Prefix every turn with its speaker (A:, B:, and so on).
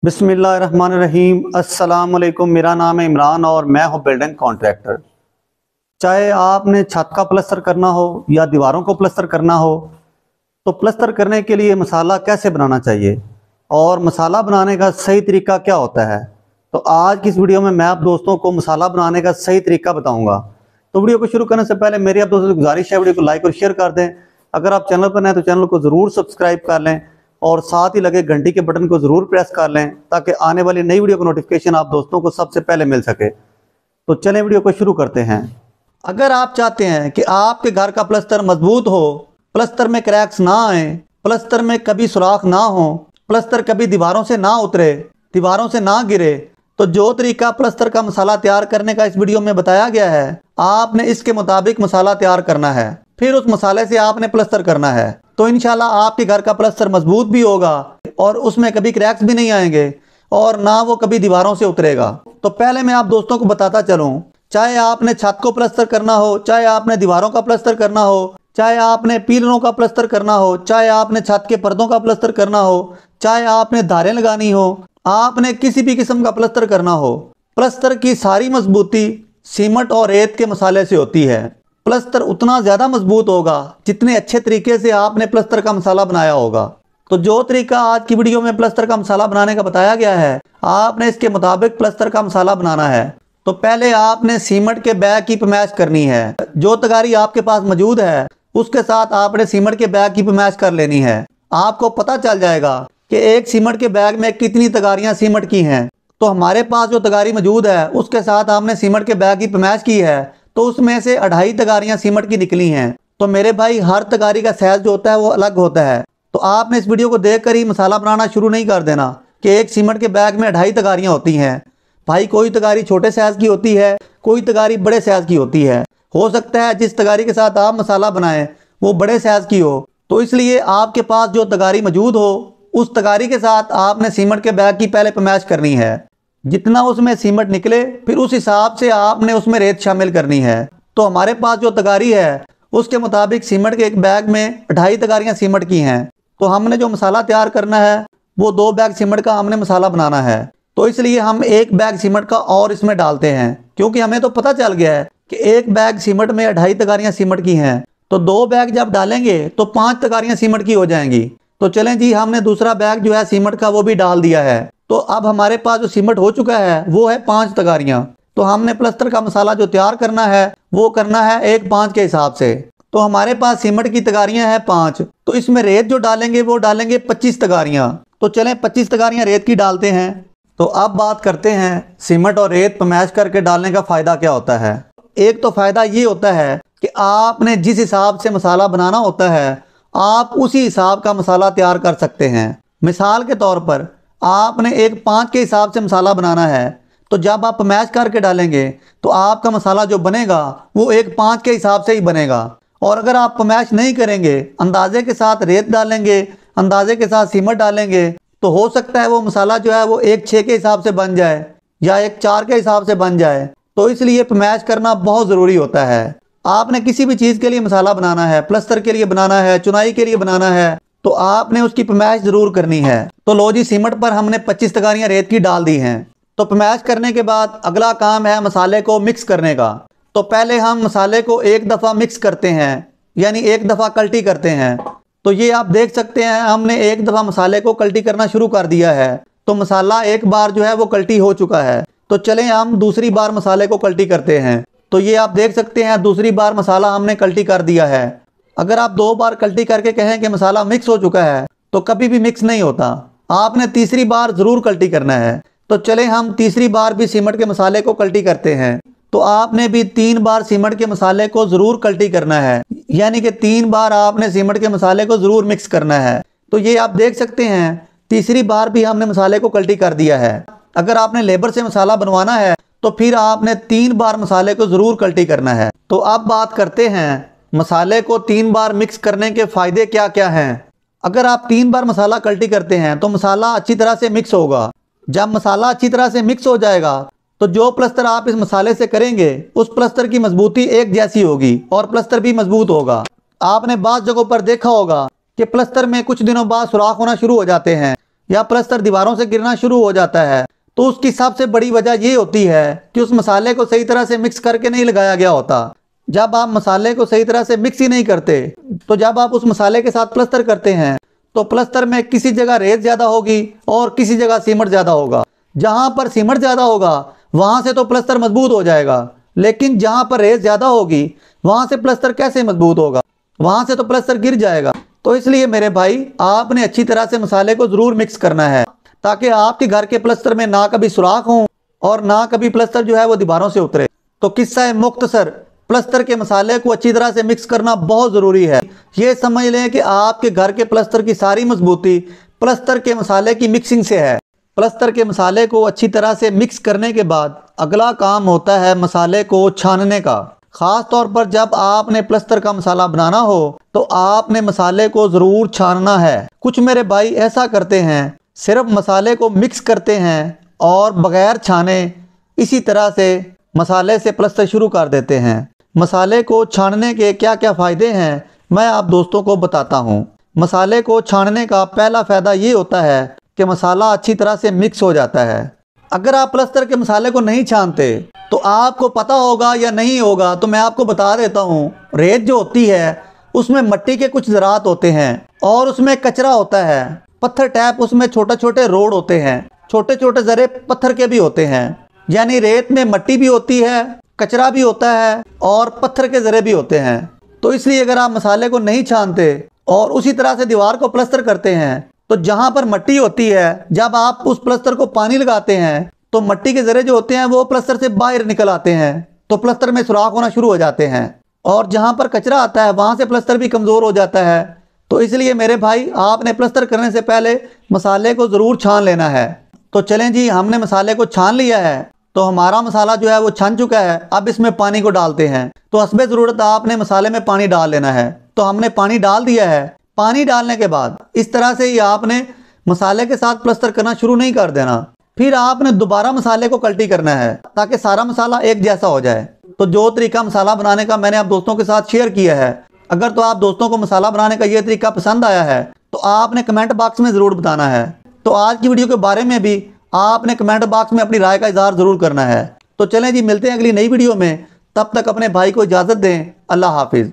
A: बिस्मिल्लाहिर्रहमानिर्रहीम। अस्सलाम वालेकुम। मेरा नाम है इमरान और मैं हूँ बिल्डिंग कॉन्ट्रैक्टर। चाहे आपने छत का प्लस्तर करना हो या दीवारों को प्लस्तर करना हो, तो प्लस्तर करने के लिए मसाला कैसे बनाना चाहिए और मसाला बनाने का सही तरीका क्या होता है, तो आज की इस वीडियो में मैं आप दोस्तों को मसाला बनाने का सही तरीका बताऊँगा। तो वीडियो को शुरू करने से पहले मेरी आप दोस्तों से गुजारिश है, वीडियो को लाइक और शेयर कर दें। अगर आप चैनल पर नए हैं तो चैनल को ज़रूर सब्सक्राइब कर लें और साथ ही लगे घंटी के बटन को ज़रूर प्रेस कर लें ताकि आने वाली नई वीडियो का नोटिफिकेशन आप दोस्तों को सबसे पहले मिल सके। तो चलें वीडियो को शुरू करते हैं। अगर आप चाहते हैं कि आपके घर का प्लस्तर मजबूत हो, प्लस्तर में क्रैक्स ना आए, प्लस्तर में कभी सुराख ना हो, प्लस्तर कभी दीवारों से ना उतरे, दीवारों से ना गिरे, तो जो तरीका प्लस्तर का मसाला तैयार करने का इस वीडियो में बताया गया है, आपने इसके मुताबिक मसाला तैयार करना है। फिर उस मसाले से आपने प्लस्तर करना है, तो इंशाल्लाह आपके घर का प्लस्तर मजबूत भी होगा और उसमें कभी क्रैक्स भी नहीं आएंगे और ना वो कभी दीवारों से उतरेगा। तो पहले मैं आप दोस्तों को बताता चलूँ, चाहे आपने छत को प्लस्तर करना हो, चाहे आपने दीवारों का प्लस्तर करना हो, चाहे आपने पीलरों का प्लस्तर करना हो, चाहे आपने छत के पर्दों का प्लस्तर करना हो, चाहे आपने धारें लगानी हो, आपने किसी भी किस्म का प्लस्तर करना हो, प्लस्तर की सारी मजबूती सीमेंट और रेत के मसाले से होती है। प्लस्तर उतना ज़्यादा मजबूत होगा जितने अच्छे तरीके से आपने प्लस्तर का मसाला बनाया होगा। तो जो तरीका आज की वीडियो में प्लस्तर का मसाला बनाने का बताया गया है, आपने इसके मुताबिक प्लस्तर का मसाला बनाना है। तो पहले आपने सीमेंट के बैग की पैमाइश करनी है। जो तगारी आपके पास मौजूद है उसके साथ आपने सीमेंट के बैग की पैमाइश कर लेनी है। आपको पता चल जाएगा कि एक सीमेंट के बैग में कितनी तगारियां सीमेंट की हैं। तो हमारे पास जो तगारी मौजूद है उसके साथ हमने सीमेंट के बैग की पैमाइश की है, तो उसमें से 2.5 तगारियां सीमेंट की निकली हैं। तो मेरे भाई, हर तगारी का साइज जो होता है वो अलग होता है। तो आपने इस वीडियो को देखकर ही मसाला बनाना शुरू नहीं कर देना कि एक सीमेंट के बैग में 2.5 तगारियां होती हैं। भाई, कोई तगारी छोटे साइज की होती है, कोई तगारी बड़े साइज की होती है। हो सकता है जिस तगारी के साथ आप मसाला बनाएं वो बड़े साइज की हो, तो इसलिए आपके पास जो तगारी मौजूद हो उस तगारी के साथ आपने सीमेंट के बैग की पहले पैमाइश करनी है। जितना उसमें सीमेंट निकले फिर उस हिसाब से आपने उसमें रेत शामिल करनी है। तो हमारे पास जो तगारी है उसके मुताबिक सीमेंट के एक बैग में 2.5 तगारियां सीमेंट की हैं। तो हमने जो मसाला तैयार करना है वो 2 बैग सीमेंट का हमने मसाला बनाना है। तो इसलिए हम 1 बैग सीमेंट का और इसमें डालते हैं, क्योंकि हमें तो पता चल गया है कि 1 बैग सीमेंट में 2.5 तगारियां सीमेंट की हैं। तो 2 बैग जब डालेंगे तो 5 तगारियां सीमेंट की हो जाएंगी। तो चलें जी, हमने दूसरा बैग जो है सीमेंट का वो भी डाल दिया है। तो अब हमारे पास जो सीमेंट हो चुका है वो है 5 तगारियां। तो हमने प्लस्तर का मसाला जो तैयार करना है वो करना है 1:5 के हिसाब से। तो हमारे पास सीमेंट की तगारियां हैं 5, तो इसमें रेत जो डालेंगे वो डालेंगे 25 तगारियां। तो चलें 25 तगारियां रेत की डालते हैं। तो अब बात करते हैं सीमेंट और रेत पैमाइश करके डालने का फ़ायदा क्या होता है। एक तो फ़ायदा ये होता है कि आपने जिस हिसाब से मसाला बनाना होता है आप उसी हिसाब का मसाला तैयार कर सकते हैं। मिसाल के तौर पर आपने 1:5 के हिसाब से मसाला बनाना है, तो जब आप पैमाइश करके डालेंगे तो आपका मसाला जो बनेगा वो 1:5 के हिसाब से ही बनेगा। और अगर आप पैमाइश नहीं करेंगे, अंदाजे के साथ रेत डालेंगे, अंदाजे के साथ सीमेंट डालेंगे, तो हो सकता है वो मसाला जो है वो 1:6 के हिसाब से बन जाए या 1:4 के हिसाब से बन जाए। तो इसलिए पैमाइश करना बहुत ज़रूरी होता है। आपने किसी भी चीज़ के लिए मसाला बनाना है, प्लस्तर के लिए बनाना है, चुनाई के लिए बनाना है, तो आपने उसकी पैमाइश ज़रूर करनी है। तो लो जी, सीमेंट पर हमने 25 तगारियां रेत की डाल दी हैं। तो पैमाइश करने के बाद अगला काम है मसाले को मिक्स करने का। तो पहले हम मसाले को एक दफ़ा मिक्स करते हैं, यानी एक दफ़ा कल्टी करते हैं। तो ये आप देख सकते हैं हमने एक दफ़ा मसाले को कल्टी करना शुरू कर दिया है। तो मसाला एक बार जो है वो कल्टी हो चुका है। तो चलें हम दूसरी बार मसाले को कल्टी करते हैं। तो ये आप देख सकते हैं दूसरी बार मसाला हमने कल्टी कर दिया है। अगर आप 2 बार कल्टी करके कहें कि मसाला मिक्स हो चुका है तो कभी भी मिक्स नहीं होता। आपने तीसरी बार ज़रूर कल्टी करना है। तो चलें हम तीसरी बार भी सीमेंट के मसाले को कल्टी करते हैं। तो आपने भी 3 बार सीमेंट के मसाले को ज़रूर कल्टी करना है, यानी कि 3 बार आपने सीमेंट के मसाले को ज़रूर मिक्स करना है। तो ये आप देख सकते हैं तीसरी बार भी हमने मसाले को कल्टी कर दिया है। अगर आपने लेबर से मसाला बनवाना है तो फिर आपने 3 बार मसाले को ज़रूर कल्टी करना है। तो अब बात करते हैं मसाले को 3 बार मिक्स करने के फ़ायदे क्या क्या हैं। अगर आप 3 बार मसाला कल्टी करते हैं तो मसाला अच्छी तरह से मिक्स होगा। जब मसाला अच्छी तरह से मिक्स हो जाएगा तो जो प्लस्तर आप इस मसाले से करेंगे उस प्लस्तर की मजबूती एक जैसी होगी और प्लस्तर भी मजबूत होगा। आपने बाज़ जगहों पर देखा होगा कि प्लस्तर में कुछ दिनों बाद सुराख होना शुरू हो जाते हैं। या प्लस्तर दीवारों से गिरना शुरू हो जाता है, तो उसकी सबसे बड़ी वजह ये होती है कि उस मसाले को सही तरह से मिक्स करके नहीं लगाया गया होता। जब आप मसाले को सही तरह से मिक्स ही नहीं करते, तो जब आप उस मसाले के साथ प्लस्तर करते हैं तो प्लस्तर में किसी जगह रेत ज़्यादा होगी और किसी जगह सीमेंट ज़्यादा होगा। जहाँ पर सीमेंट ज़्यादा होगा वहाँ से तो प्लस्तर मजबूत हो जाएगा, लेकिन जहाँ पर रेत ज़्यादा होगी वहाँ से प्लस्तर कैसे मजबूत होगा, वहाँ से तो प्लस्तर गिर जाएगा। तो इसलिए मेरे भाई, आपने अच्छी तरह से मसाले को ज़रूर मिक्स करना है, ताकि आपके घर के प्लस्तर में ना कभी सुराख हो और ना कभी प्लस्तर जो है वो दीवारों से उतरे। तो किस्सा मुख्तसर, प्लस्तर के मसाले को अच्छी तरह से मिक्स करना बहुत ज़रूरी है। ये समझ लें कि आपके घर के प्लस्तर की सारी मजबूती प्लस्तर के मसाले की मिक्सिंग से है। प्लस्तर के मसाले को अच्छी तरह से मिक्स करने के बाद अगला काम होता है मसाले को छानने का। ख़ास तौर पर जब आपने प्लस्तर का मसाला बनाना हो तो आपने मसाले को ज़रूर छानना है। कुछ मेरे भाई ऐसा करते हैं, सिर्फ मसाले को मिक्स करते हैं और बग़ैर छाने इसी तरह से मसाले से प्लस्तर शुरू कर देते हैं। मसाले को छानने के क्या क्या फ़ायदे हैं मैं आप दोस्तों को बताता हूँ। मसाले को छानने का पहला फ़ायदा ये होता है कि मसाला अच्छी तरह से मिक्स हो जाता है। अगर आप प्लस्तर के मसाले को नहीं छानते तो आपको पता होगा या नहीं होगा, तो मैं आपको बता देता हूँ। रेत जो होती है उसमें मिट्टी के कुछ ज़रात होते हैं और उसमें कचरा होता है। पत्थर टैप, उसमें छोटे छोटे रोड होते हैं, छोटे छोटे ज़रे पत्थर के भी होते हैं। यानी रेत में मिट्टी भी होती है, कचरा भी होता है और पत्थर के ज़रे भी होते हैं। तो इसलिए अगर आप मसाले को नहीं छानते और उसी तरह से दीवार को प्लस्तर करते हैं, तो जहाँ पर मिट्टी होती है, जब आप उस प्लस्तर को पानी लगाते हैं तो मिट्टी के ज़रे जो होते हैं वो प्लस्तर से बाहर निकल आते हैं, तो प्लस्तर में सुराख होना शुरू हो जाते हैं। और जहाँ पर कचरा आता है वहाँ से प्लस्तर भी कमज़ोर हो जाता है। तो इसलिए मेरे भाई, आपने प्लस्तर करने से पहले मसाले को ज़रूर छान लेना है। तो चलें जी, हमने मसाले को छान लिया है, तो हमारा मसाला जो है वो छन चुका है। अब इसमें पानी को डालते हैं। तो हस्बे ज़रूरत आपने मसाले में पानी डाल लेना है। तो हमने पानी डाल दिया है। पानी डालने के बाद इस तरह से ही आपने मसाले के साथ प्लस्तर करना शुरू नहीं कर देना। फिर आपने दोबारा मसाले को कल्टी करना है ताकि सारा मसाला एक जैसा हो जाए। तो जो तरीका मसाला बनाने का मैंने आप दोस्तों के साथ शेयर किया है, अगर तो आप दोस्तों को मसाला बनाने का ये तरीका पसंद आया है तो आपने कमेंट बॉक्स में ज़रूर बताना है। तो आज की वीडियो के बारे में भी आपने कमेंट बॉक्स में अपनी राय का इज़हार ज़रूर करना है। तो चलें जी, मिलते हैं अगली नई वीडियो में। तब तक अपने भाई को इजाज़त दें। अल्लाह हाफिज़।